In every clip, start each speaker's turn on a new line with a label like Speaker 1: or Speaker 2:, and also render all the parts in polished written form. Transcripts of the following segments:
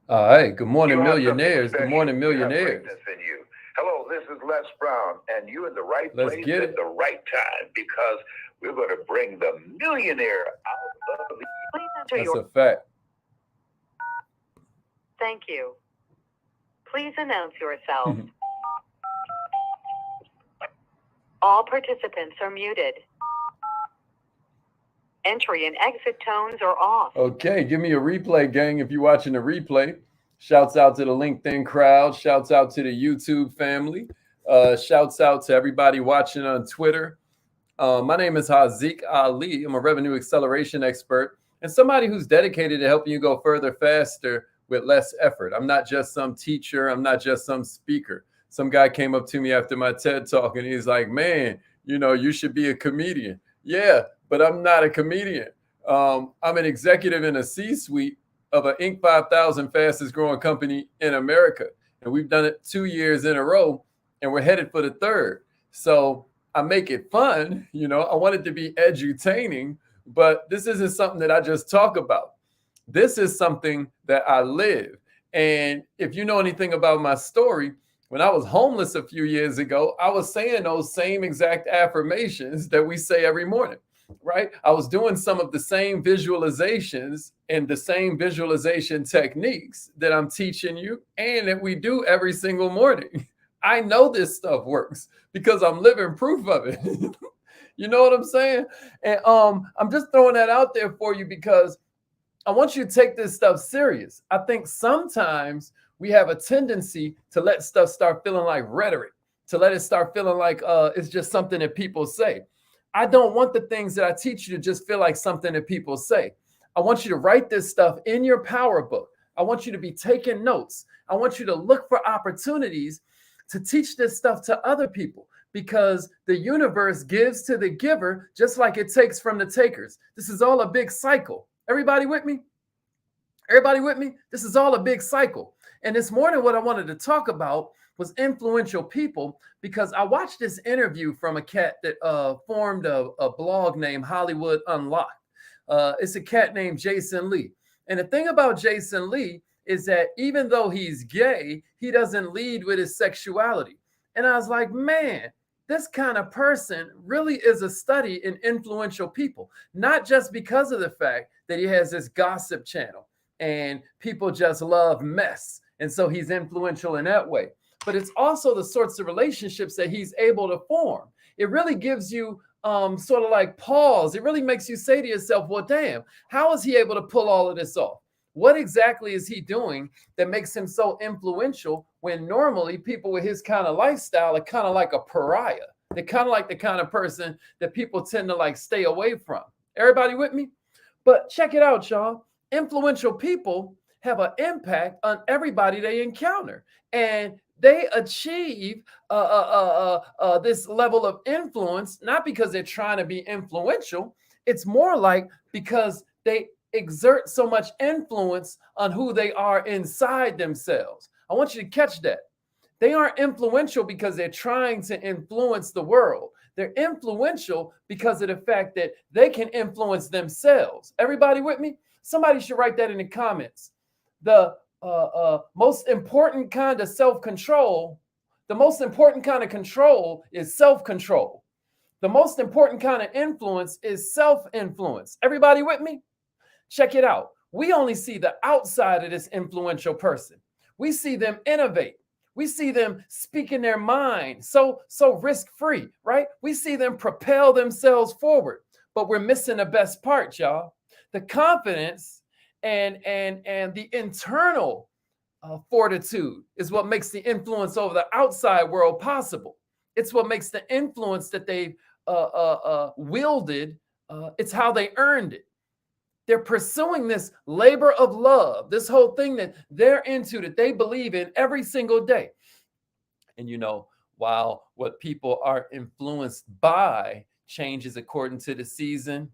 Speaker 1: All right. Good
Speaker 2: You
Speaker 1: morning,
Speaker 2: have something
Speaker 1: millionaires. Good
Speaker 2: special.
Speaker 1: morning,
Speaker 2: You have
Speaker 1: millionaires.
Speaker 2: greatness in you. Hello, this is Les Brown, and you're in the right
Speaker 1: Let's
Speaker 2: place
Speaker 1: get
Speaker 2: at
Speaker 1: it.
Speaker 2: the right time because we're going to bring the millionaire out of the. Please enter
Speaker 1: That's
Speaker 2: your.
Speaker 1: a fact.
Speaker 2: Thank you. Please announce yourself. All participants are muted. Entry and exit tones are off.
Speaker 1: Okay, give me a replay, gang, if you're watching the replay. Shouts out to the LinkedIn crowd. Shouts out to the YouTube family. Shouts out to everybody watching on Twitter. My name is Haziq Ali. I'm a revenue acceleration expert and somebody who's dedicated to helping you go further faster with less effort. I'm not just some teacher, I'm not just some speaker. Some guy came up to me after my TED talk and he's like, man, you should be a comedian. Yeah, but I'm not a comedian. I'm an executive in a C suite of an Inc. 5000 fastest growing company in America. And we've done it 2 years in a row and we're headed for the third. So I make it fun. I want it to be edutaining, but this isn't something that I just talk about. This is something that I live. And if you know anything about my story, when I was homeless a few years ago, I was saying those same exact affirmations that we say every morning, right? I was doing some of the same visualizations and the same visualization techniques that I'm teaching you and that we do every single morning. I know this stuff works because I'm living proof of it. You know what I'm saying? And I'm just throwing that out there for you because I want you to take this stuff serious. I think sometimes we have a tendency to let stuff start feeling like rhetoric, to let it start feeling like it's just something that people say. I don't want the things that I teach you to just feel like something that people say. I want you to write this stuff in your power book. I want you to be taking notes. I want you to look for opportunities to teach this stuff to other people because the universe gives to the giver just like it takes from the takers. This is all a big cycle. Everybody with me? Everybody with me? This is all a big cycle. And this morning, what I wanted to talk about was influential people because I watched this interview from a cat that formed a blog named Hollywood Unlocked. It's a cat named Jason Lee. And the thing about Jason Lee is that even though he's gay, he doesn't lead with his sexuality. And I was like, man, this kind of person really is a study in influential people, not just because of the fact that he has this gossip channel and people just love mess. And so he's influential in that way. But it's also the sorts of relationships that he's able to form. It really gives you sort of like pause. It really makes you say to yourself, well, damn, how is he able to pull all of this off? What exactly is he doing that makes him so influential when normally people with his kind of lifestyle are kind of like a pariah? They're kind of like the kind of person that people tend to like stay away from. Everybody with me? But check it out, y'all. Influential people have an impact on everybody they encounter. And they achieve this level of influence, not because they're trying to be influential. It's more like because they exert so much influence on who they are inside themselves. I want you to catch that. They aren't influential because they're trying to influence the world. They're influential because of the fact that they can influence themselves. Everybody with me? Somebody should write that in the comments. The most important kind of self control, the most important kind of control is self control. The most important kind of influence is self influence. Everybody with me? Check it out. We only see the outside of this influential person. We see them innovate. We see them speaking their mind so risk-free, right? We see them propel themselves forward. But we're missing the best part, y'all. The confidence and the internal fortitude is what makes the influence over the outside world possible. It's what makes the influence that they've wielded. It's how they earned it. They're pursuing this labor of love, this whole thing that they're into, that they believe in every single day. And while what people are influenced by changes according to the season,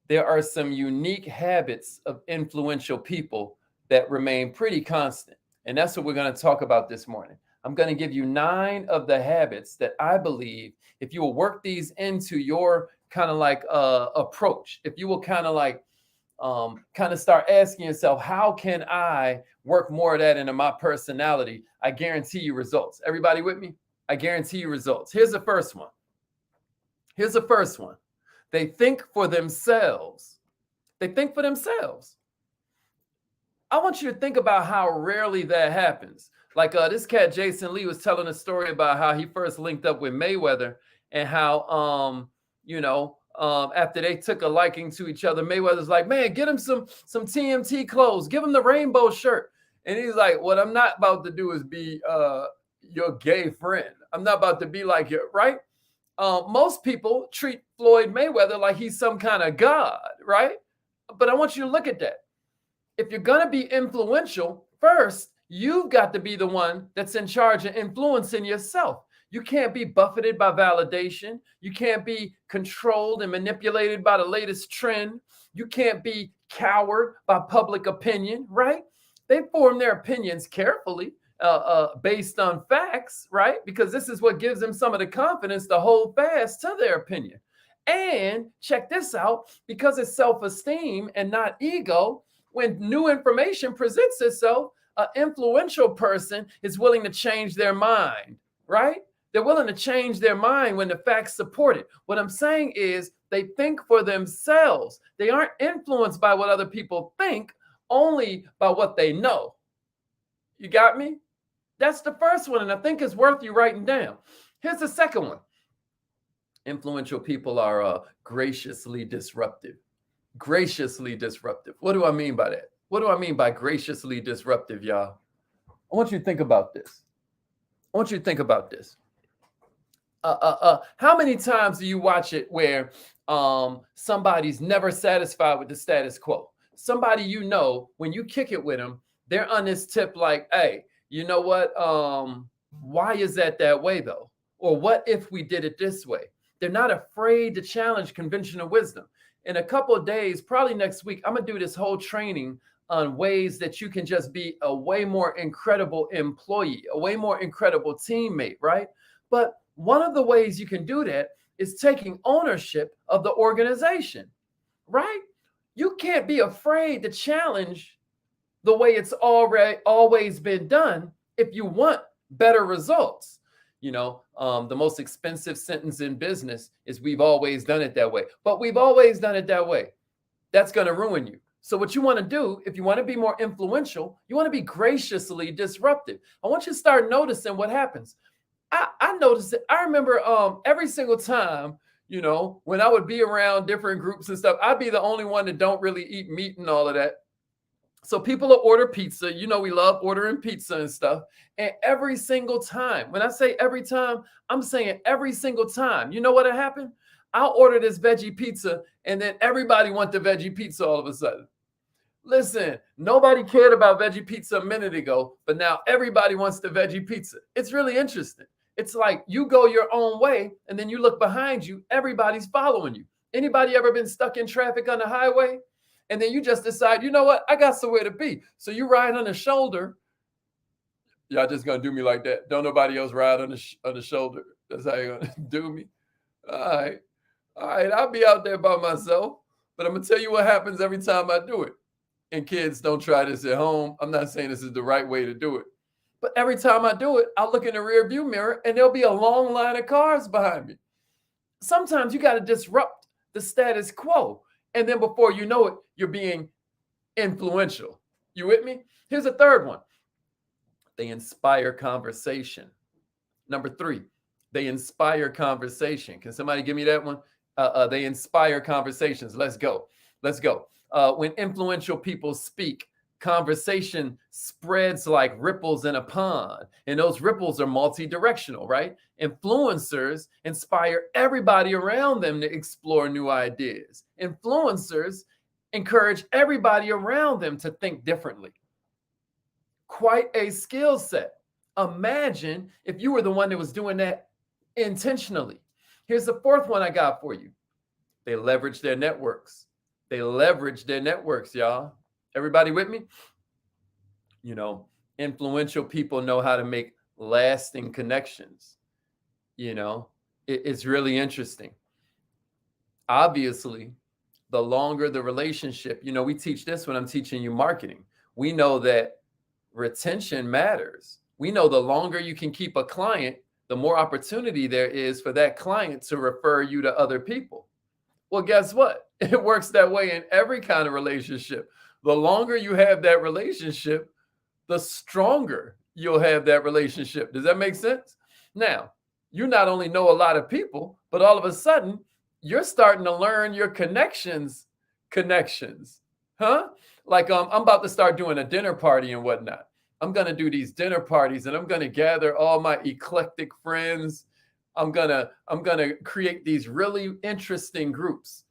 Speaker 1: there are some unique habits of influential people that remain pretty constant. And that's what we're going to talk about this morning. I'm going to give you 9 of the habits that I believe if you will work these into your kind of like approach, if you will kind of like kind of start asking yourself, how can I work more of that into my personality? I guarantee you results. Everybody with me? I guarantee you results. Here's the first one. They think for themselves. They think for themselves. I want you to think about how rarely that happens. Like this cat, Jason Lee, was telling a story about how he first linked up with Mayweather and how, after they took a liking to each other, Mayweather's like, man, get him some TMT clothes, give him the rainbow shirt. And he's like, what I'm not about to do is be your gay friend. I'm not about to be like you, right? Most people treat Floyd Mayweather like he's some kind of god, right? But I want you to look at that. If you're going to be influential, first, you've got to be the one that's in charge of influencing yourself. You can't be buffeted by validation. You can't be controlled and manipulated by the latest trend. You can't be cowered by public opinion, right? They form their opinions carefully based on facts, right? Because this is what gives them some of the confidence to hold fast to their opinion. And check this out, because it's self-esteem and not ego, when new information presents itself, an influential person is willing to change their mind, right? They're willing to change their mind when the facts support it. What I'm saying is they think for themselves. They aren't influenced by what other people think, only by what they know. You got me? That's the first one, and I think it's worth you writing down. Here's the second one. Influential people are graciously disruptive. Graciously disruptive. What do I mean by that? What do I mean by graciously disruptive, y'all? I want you to think about this. How many times do you watch it where somebody's never satisfied with the status quo? Somebody you know, when you kick it with them, they're on this tip like, hey, you know what? Why is that way though? Or what if we did it this way? They're not afraid to challenge conventional wisdom. In a couple of days, probably next week, I'm going to do this whole training on ways that you can just be a way more incredible employee, a way more incredible teammate, right? But one of the ways you can do that is taking ownership of the organization, right? You can't be afraid to challenge the way it's always been done if you want better results. You know, the most expensive sentence in business is we've always done it that way. But we've always done it that way. That's going to ruin you. So what you want to do, if you want to be more influential, you want to be graciously disruptive. I want you to start noticing what happens. I noticed it. I remember every single time, you know, when I would be around different groups and stuff, I'd be the only one that don't really eat meat and all of that. So people will order pizza. You know, we love ordering pizza and stuff. And every single time, when I say every time, I'm saying every single time. You know what happened? I'll order this veggie pizza, and then everybody wants the veggie pizza all of a sudden. Listen, nobody cared about veggie pizza a minute ago, but now everybody wants the veggie pizza. It's really interesting. It's like you go your own way, and then you look behind you, everybody's following you. Anybody ever been stuck in traffic on the highway? And then you just decide, you know what? I got somewhere to be. So you ride on the shoulder. Y'all just going to do me like that. Don't nobody else ride on the shoulder. That's how you're going to do me. All right. I'll be out there by myself. But I'm going to tell you what happens every time I do it. And kids, don't try this at home. I'm not saying this is the right way to do it. But every time I do it, I'll look in the rear view mirror and there'll be a long line of cars behind me. Sometimes you got to disrupt the status quo. And then before you know it, you're being influential. You with me? Here's a third one. They inspire conversation. Number 3, they inspire conversation. Can somebody give me that one? They inspire conversations. Let's go. When influential people speak, conversation spreads like ripples in a pond. And those ripples are multi-directional, right? Influencers inspire everybody around them to explore new ideas. Influencers encourage everybody around them to think differently. Quite a skill set. Imagine if you were the one that was doing that intentionally. Here's the fourth one I got for you. They leverage their networks. Y'all. Everybody with me? You know, influential people know how to make lasting connections. You know, it's really interesting. Obviously, the longer the relationship. You know, we teach this when I'm teaching you marketing. We know that retention matters. We know the longer you can keep a client, the more opportunity there is for that client to refer you to other people. Well, guess what? It works that way in every kind of relationship. The longer you have that relationship, the stronger you'll have that relationship. Does that make sense? Now, you not only know a lot of people, but all of a sudden, you're starting to learn your connections. Huh? Like I'm about to start doing a dinner party and whatnot. I'm going to do these dinner parties and I'm going to gather all my eclectic friends. I'm going to create these really interesting groups.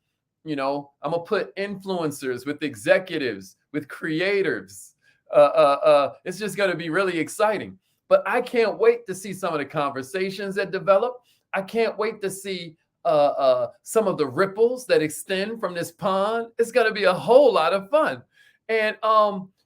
Speaker 1: You know, I'm going to put influencers with executives, with creators. It's just going to be really exciting. But I can't wait to see some of the conversations that develop. I can't wait to see some of the ripples that extend from this pond. It's going to be a whole lot of fun. And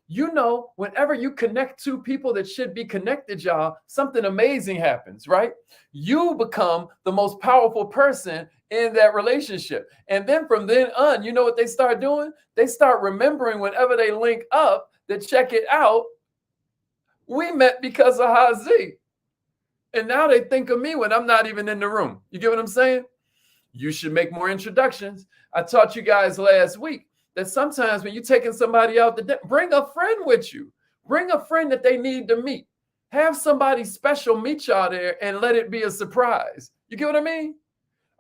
Speaker 1: you know, whenever you connect two people that should be connected, y'all, something amazing happens, right? You become the most powerful person in that relationship. And then from then on, you know what they start doing? They start remembering whenever they link up to check it out. We met because of Hazi. And now they think of me when I'm not even in the room. You get what I'm saying? You should make more introductions. I taught you guys last week that sometimes when you're taking somebody out to dinner, bring a friend with you. Bring a friend that they need to meet. Have somebody special meet y'all there and let it be a surprise. You get what I mean?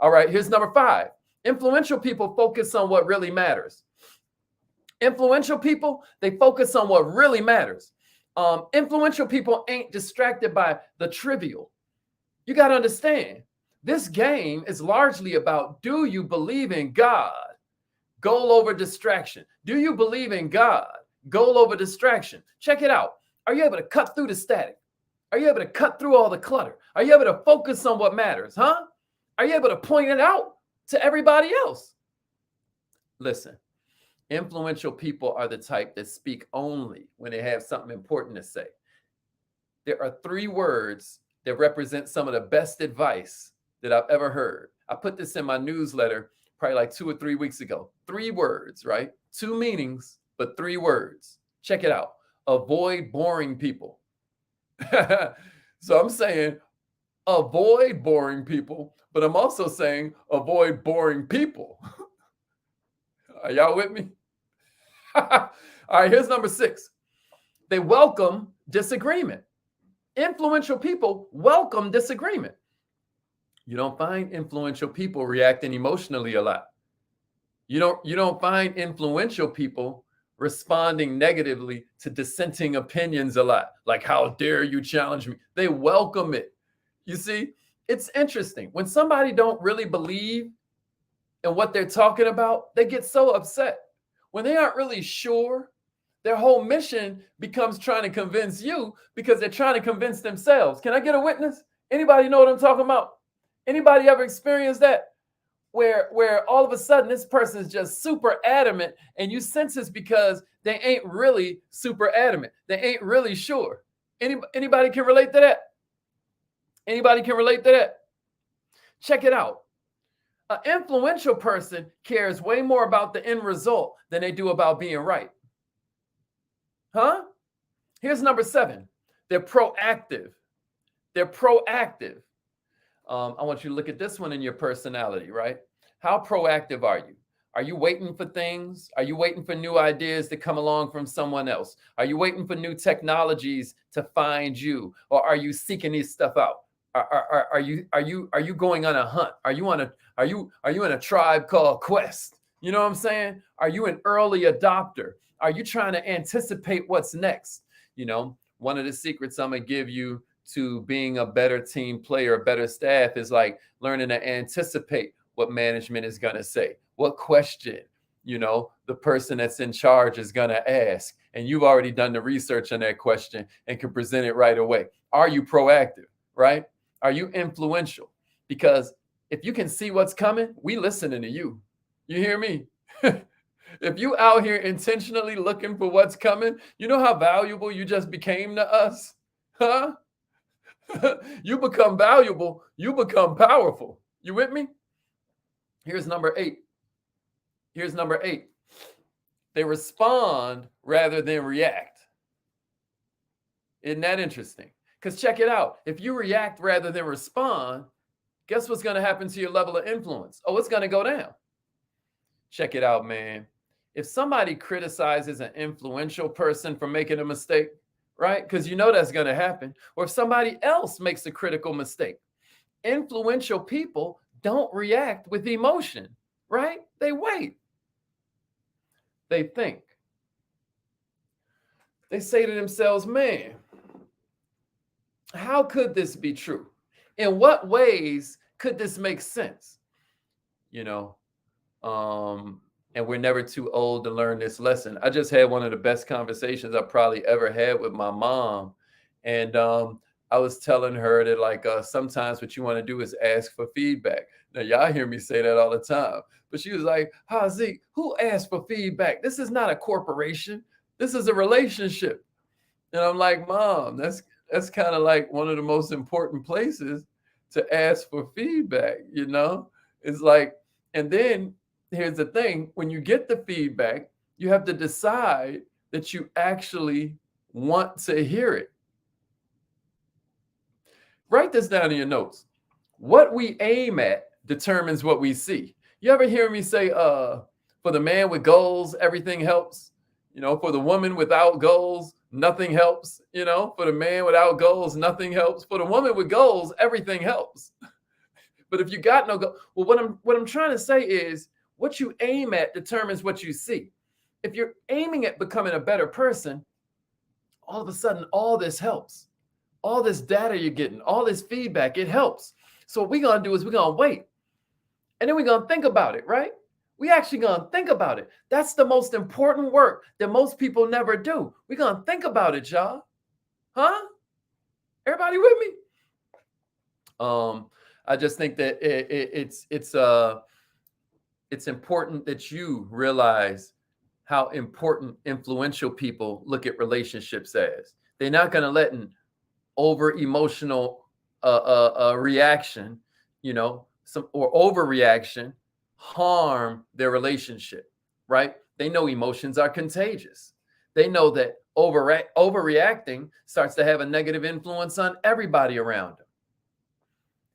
Speaker 1: All right, here's number 5. Influential people focus on what really matters. Influential people, they focus on what really matters. Influential people ain't distracted by the trivial. You got to understand, this game is largely about, do you believe in God? Goal over distraction. Do you believe in God? Goal over distraction. Check it out. Are you able to cut through the static? Are you able to cut through all the clutter? Are you able to focus on what matters, huh? Are you able to point it out to everybody else? Listen, influential people are the type that speak only when they have something important to say. There are 3 words that represent some of the best advice that I've ever heard. I put this in my newsletter probably like 2 or 3 weeks ago. 3 words, right? 2 meanings, but 3 words. Check it out. Avoid boring people. So I'm saying avoid boring people, but I'm also saying avoid boring people. Are y'all with me? All right, here's number 6. They welcome disagreement. Influential people welcome disagreement. You don't find influential people reacting emotionally a lot. You don't find influential people responding negatively to dissenting opinions a lot. Like, how dare you challenge me? They welcome it. You see, it's interesting. When somebody don't really believe in what they're talking about, they get so upset. When they aren't really sure, their whole mission becomes trying to convince you because they're trying to convince themselves. Can I get a witness? Anybody know what I'm talking about? Anybody ever experienced that? Where all of a sudden this person is just super adamant and you sense it's because they ain't really super adamant. They ain't really sure. Anybody can relate to that? Anybody can relate to that? Check it out. An influential person cares way more about the end result than they do about being right. Huh? Here's number 7. They're proactive. They're proactive. I want you to look at this one in your personality, right? How proactive are you? Are you waiting for things? Are you waiting for new ideas to come along from someone else? Are you waiting for new technologies to find you? Or are you seeking this stuff out? Are you going on a hunt? Are you in a tribe called Quest? You know what I'm saying? Are you an early adopter? Are you trying to anticipate what's next? You know, one of the secrets I'm gonna give you to being a better team player, a better staff is like learning to anticipate what management is going to say, what question, you know, the person that's in charge is going to ask. And you've already done the research on that question and can present it right away. Are you proactive, right? Are you influential? Because if you can see what's coming, we listening to you. You hear me? If you out here intentionally looking for what's coming, you know how valuable you just became to us? Huh? You become valuable, you become powerful. You with me? Here's number 8. Here's number 8. They respond rather than react. Isn't that interesting? Because check it out. If you react rather than respond, guess what's going to happen to your level of influence? Oh, it's going to go down. Check it out, man. If somebody criticizes an influential person for making a mistake, right? Because you know that's going to happen. Or if somebody else makes a critical mistake, influential people don't react with emotion, right? They wait. They think. They say to themselves, man, how could this be true? In what ways could this make sense? You know, and we're never too old to learn this lesson. I just had one of the best conversations I probably ever had with my mom. And I was telling her that like sometimes what you want to do is ask for feedback. Now, y'all hear me say that all the time. But she was like, Zeke, who asked for feedback? This is not a corporation. This is a relationship. And I'm like, Mom, that's kind of like one of the most important places to ask for feedback, you know? It's like, and then here's the thing, when you get the feedback, you have to decide that you actually want to hear it. Write this down in your notes. What we aim at determines what we see. You ever hear me say, for the man with goals, everything helps? You know, for the woman without goals, nothing helps. You know, for the man without goals, nothing helps. For the woman with goals, everything helps. But if you got no goal, well, what I'm trying to say is what you aim at determines what you see. If you're aiming at becoming a better person, all of a sudden, all this helps. All this data you're getting, all this feedback, it helps. So what we're going to do is we're going to wait. And then we're going to think about it, right? We actually going to think about it. That's the most important work that most people never do. We're going to think about it, y'all. Huh? Everybody with me? I just think that it's important that you realize how important influential people look at relationships as. They're not going to let an over emotional reaction, you know, or overreaction harm their relationship, right? They know emotions are contagious. They know that overreacting starts to have a negative influence on everybody around them.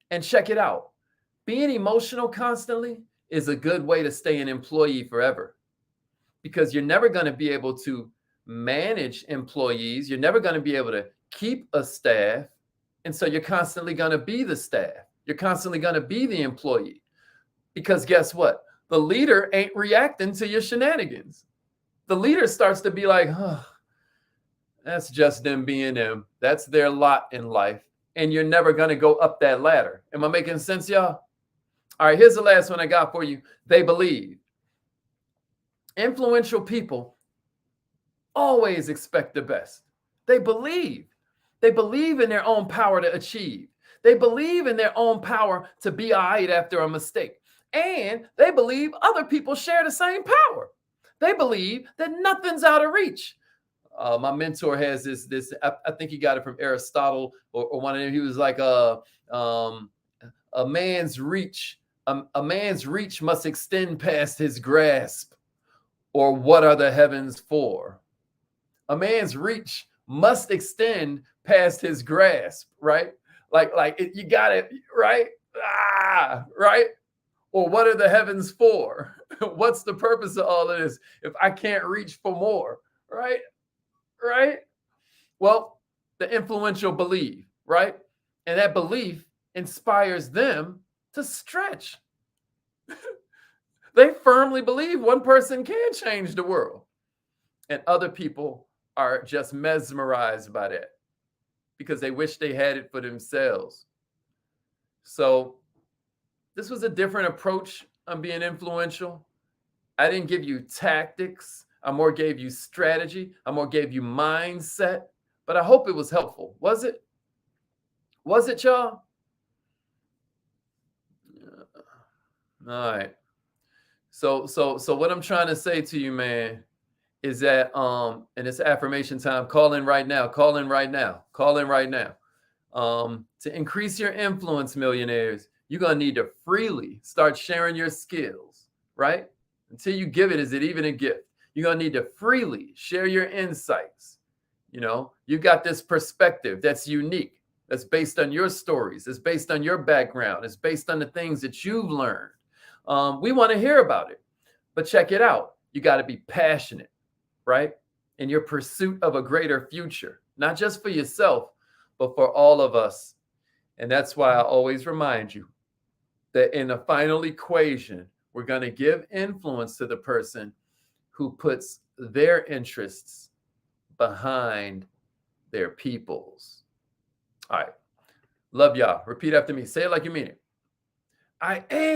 Speaker 1: And check it out. Being emotional constantly is a good way to stay an employee forever, because you're never going to be able to manage employees. You're never going to be able to keep a staff. And so you're constantly going to be the staff. You're constantly going to be the employee, because guess what? The leader ain't reacting to your shenanigans. The leader starts to be like, that's just them being them. That's their lot in life. And you're never going to go up that ladder. Am I making sense, y'all? All right, here's the last one I got for you. They believe. Influential people always expect the best. They believe. They believe in their own power to achieve. They believe in their own power to be all right after a mistake. And they believe other people share the same power. They believe that nothing's out of reach. My mentor has this. I think he got it from Aristotle or one of them. He was like, a man's reach. A man's reach must extend past his grasp. Or what are the heavens for? A man's reach must extend past his grasp, right? You got it, right? Right? Or what are the heavens for? What's the purpose of all of this if I can't reach for more, right? Right? Well, the influential believe, right? And that belief inspires them to stretch. They firmly believe one person can change the world. And other people are just mesmerized by that because they wish they had it for themselves. So this was a different approach on being influential. I didn't give you tactics. I more gave you strategy. I more gave you mindset. But I hope it was helpful. Was it? Was it, y'all? All right. So what I'm trying to say to you, man, is that and it's affirmation time. Call in right now. Call in right now. Call in right now. To increase your influence, millionaires, you're gonna need to freely start sharing your skills, right? Until you give it, is it even a gift? You're going to need to freely share your insights. You know, you got this perspective that's unique, that's based on your stories, it's based on your background, it's based on the things that you've learned. We want to hear about it, but check it out. You got to be passionate, right? In your pursuit of a greater future, not just for yourself, but for all of us. And that's why I always remind you that in the final equation, we're going to give influence to the person who puts their interests behind their people's. All right. Love y'all. Repeat after me. Say it like you mean it. I am